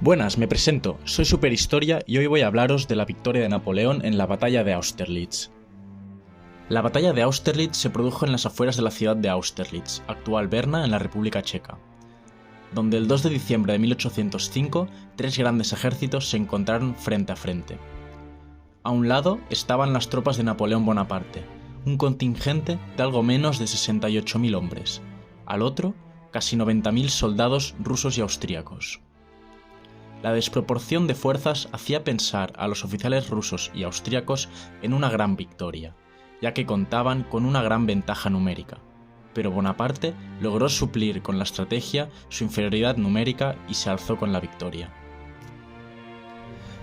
Buenas, me presento, soy Superhistoria y hoy voy a hablaros de la victoria de Napoleón en la batalla de Austerlitz. La batalla de Austerlitz se produjo en las afueras de la ciudad de Austerlitz, actual Berna, en la República Checa, donde el 2 de diciembre de 1805 tres grandes ejércitos se encontraron frente a frente. A un lado estaban las tropas de Napoleón Bonaparte, un contingente de algo menos de 68.000 hombres, al otro casi 90.000 soldados rusos y austríacos. La desproporción de fuerzas hacía pensar a los oficiales rusos y austríacos en una gran victoria, ya que contaban con una gran ventaja numérica, pero Bonaparte logró suplir con la estrategia su inferioridad numérica y se alzó con la victoria.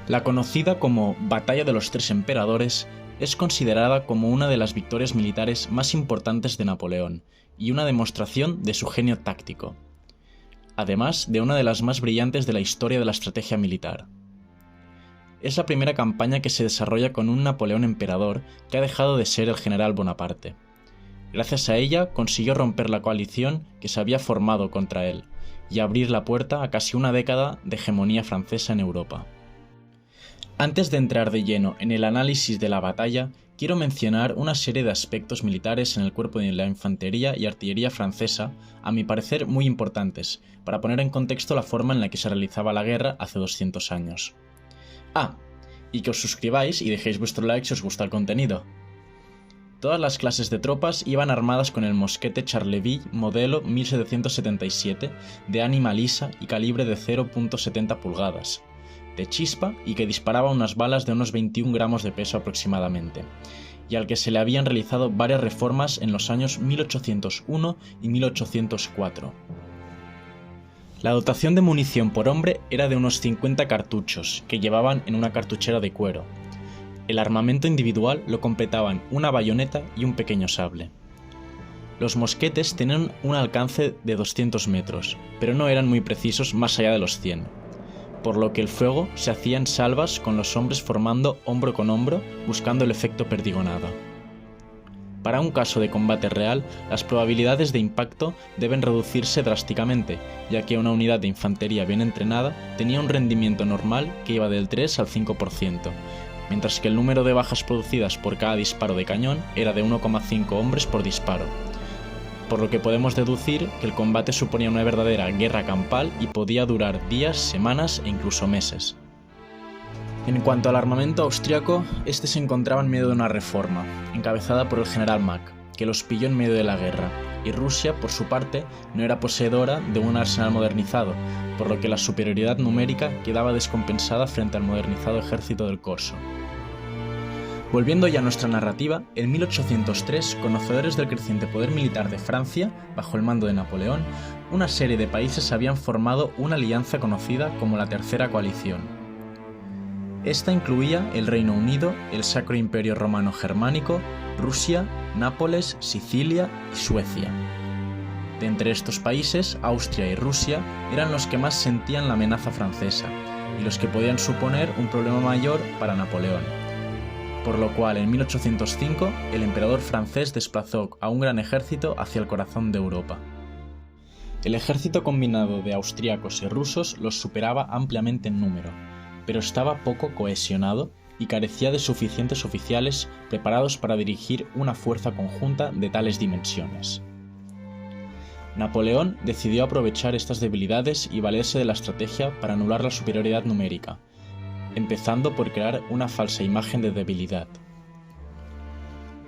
La conocida como Batalla de los Tres Emperadores es considerada como una de las victorias militares más importantes de Napoleón y una demostración de su genio táctico, además de una de las más brillantes de la historia de la estrategia militar. Es la primera campaña que se desarrolla con un Napoleón emperador que ha dejado de ser el general Bonaparte. Gracias a ella consiguió romper la coalición que se había formado contra él y abrir la puerta a casi una década de hegemonía francesa en Europa. Antes de entrar de lleno en el análisis de la batalla, quiero mencionar una serie de aspectos militares en el cuerpo de la infantería y artillería francesa, a mi parecer muy importantes, para poner en contexto la forma en la que se realizaba la guerra hace 200 años. Y que os suscribáis y dejéis vuestro like si os gusta el contenido. Todas las clases de tropas iban armadas con el mosquete Charleville modelo 1777 de ánima lisa y calibre de 0.70 pulgadas, de chispa y que disparaba unas balas de unos 21 gramos de peso aproximadamente, y al que se le habían realizado varias reformas en los años 1801 y 1804. La dotación de munición por hombre era de unos 50 cartuchos, que llevaban en una cartuchera de cuero. El armamento individual lo completaban una bayoneta y un pequeño sable. Los mosquetes tenían un alcance de 200 metros, pero no eran muy precisos más allá de los 100. Por lo que el fuego se hacía en salvas con los hombres formando hombro con hombro buscando el efecto perdigonada. Para un caso de combate real, las probabilidades de impacto deben reducirse drásticamente, ya que una unidad de infantería bien entrenada tenía un rendimiento normal que iba del 3 al 5%, mientras que el número de bajas producidas por cada disparo de cañón era de 1,5 hombres por disparo, por lo que podemos deducir que el combate suponía una verdadera guerra campal y podía durar días, semanas e incluso meses. En cuanto al armamento austríaco, este se encontraba en medio de una reforma, encabezada por el general Mack, que los pilló en medio de la guerra, y Rusia, por su parte, no era poseedora de un arsenal modernizado, por lo que la superioridad numérica quedaba descompensada frente al modernizado ejército del Corso. Volviendo ya a nuestra narrativa, en 1803, conocedores del creciente poder militar de Francia, bajo el mando de Napoleón, una serie de países habían formado una alianza conocida como la Tercera Coalición. Esta incluía el Reino Unido, el Sacro Imperio Romano Germánico, Rusia, Nápoles, Sicilia y Suecia. De entre estos países, Austria y Rusia eran los que más sentían la amenaza francesa y los que podían suponer un problema mayor para Napoleón. Por lo cual, en 1805, el emperador francés desplazó a un gran ejército hacia el corazón de Europa. El ejército combinado de austríacos y rusos los superaba ampliamente en número, pero estaba poco cohesionado y carecía de suficientes oficiales preparados para dirigir una fuerza conjunta de tales dimensiones. Napoleón decidió aprovechar estas debilidades y valerse de la estrategia para anular la superioridad numérica, empezando por crear una falsa imagen de debilidad.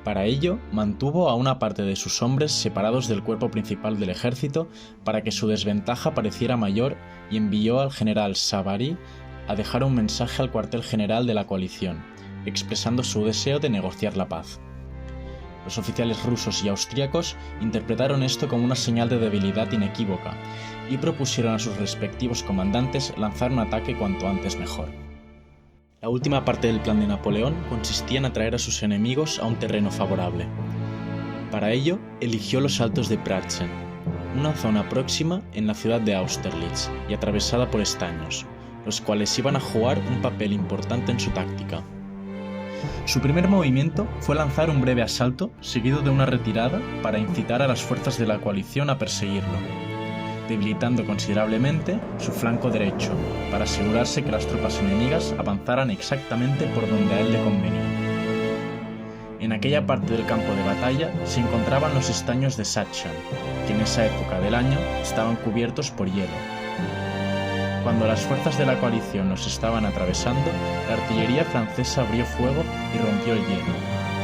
Para ello, mantuvo a una parte de sus hombres separados del cuerpo principal del ejército para que su desventaja pareciera mayor y envió al general Savary a dejar un mensaje al cuartel general de la coalición, expresando su deseo de negociar la paz. Los oficiales rusos y austríacos interpretaron esto como una señal de debilidad inequívoca y propusieron a sus respectivos comandantes lanzar un ataque cuanto antes mejor. La última parte del plan de Napoleón consistía en atraer a sus enemigos a un terreno favorable. Para ello, eligió los Altos de Pratzen, una zona próxima en la ciudad de Austerlitz y atravesada por estaños, los cuales iban a jugar un papel importante en su táctica. Su primer movimiento fue lanzar un breve asalto seguido de una retirada para incitar a las fuerzas de la coalición a perseguirlo. debilitando considerablemente su flanco derecho, para asegurarse que las tropas enemigas avanzaran exactamente por donde a él le convenía. En aquella parte del campo de batalla se encontraban los estaños de Sachan, que en esa época del año estaban cubiertos por hielo. Cuando las fuerzas de la coalición los estaban atravesando, la artillería francesa abrió fuego y rompió el hielo,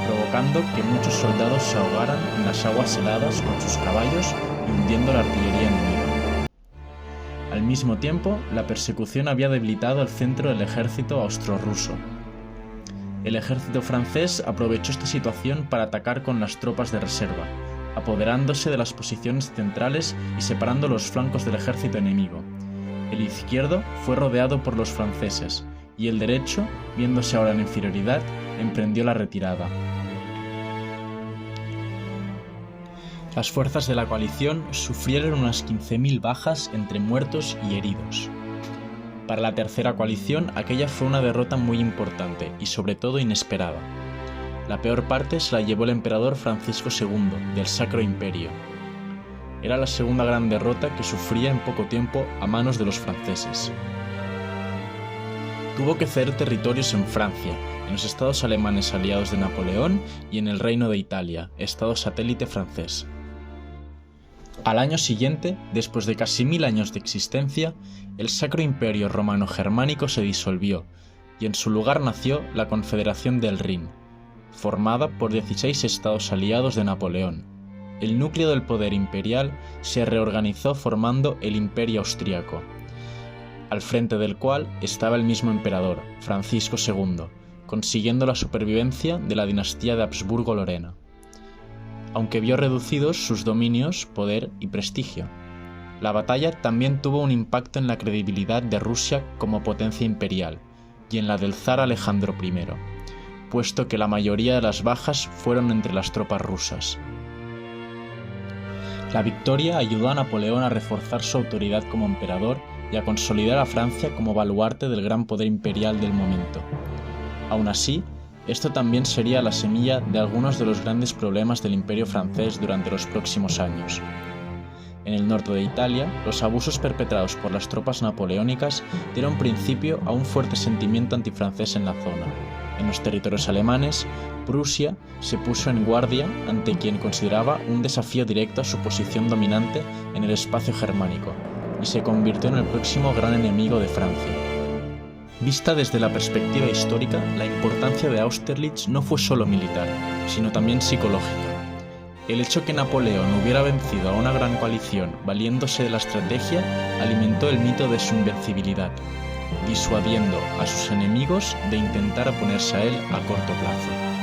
provocando que muchos soldados se ahogaran en las aguas heladas con sus caballos y hundiendo la artillería enemiga. Al mismo tiempo, la persecución había debilitado el centro del ejército austro-ruso. El ejército francés aprovechó esta situación para atacar con las tropas de reserva, apoderándose de las posiciones centrales y separando los flancos del ejército enemigo. El izquierdo fue rodeado por los franceses, y el derecho, viéndose ahora en inferioridad, emprendió la retirada. Las fuerzas de la coalición sufrieron unas 15.000 bajas entre muertos y heridos. Para la tercera coalición, aquella fue una derrota muy importante y sobre todo inesperada. La peor parte se la llevó el emperador Francisco II, del Sacro Imperio. Era la segunda gran derrota que sufría en poco tiempo a manos de los franceses. Tuvo que ceder territorios en Francia, en los estados alemanes aliados de Napoleón y en el Reino de Italia, estado satélite francés. Al año siguiente, después de casi 1000 años de existencia, el Sacro Imperio Romano-Germánico se disolvió y en su lugar nació la Confederación del Rin, formada por 16 estados aliados de Napoleón. El núcleo del poder imperial se reorganizó formando el Imperio Austríaco, al frente del cual estaba el mismo emperador, Francisco II, consiguiendo la supervivencia de la dinastía de Habsburgo-Lorena, aunque vio reducidos sus dominios, poder y prestigio. La batalla también tuvo un impacto en la credibilidad de Rusia como potencia imperial y en la del zar Alejandro I, puesto que la mayoría de las bajas fueron entre las tropas rusas. La victoria ayudó a Napoleón a reforzar su autoridad como emperador y a consolidar a Francia como baluarte del gran poder imperial del momento. Aún así, esto también sería la semilla de algunos de los grandes problemas del Imperio francés durante los próximos años. En el norte de Italia, los abusos perpetrados por las tropas napoleónicas dieron principio a un fuerte sentimiento antifrancés en la zona. En los territorios alemanes, Prusia se puso en guardia ante quien consideraba un desafío directo a su posición dominante en el espacio germánico, y se convirtió en el próximo gran enemigo de Francia. Vista desde la perspectiva histórica, la importancia de Austerlitz no fue solo militar, sino también psicológica. El hecho que Napoleón hubiera vencido a una gran coalición valiéndose de la estrategia alimentó el mito de su invencibilidad, disuadiendo a sus enemigos de intentar oponerse a él a corto plazo.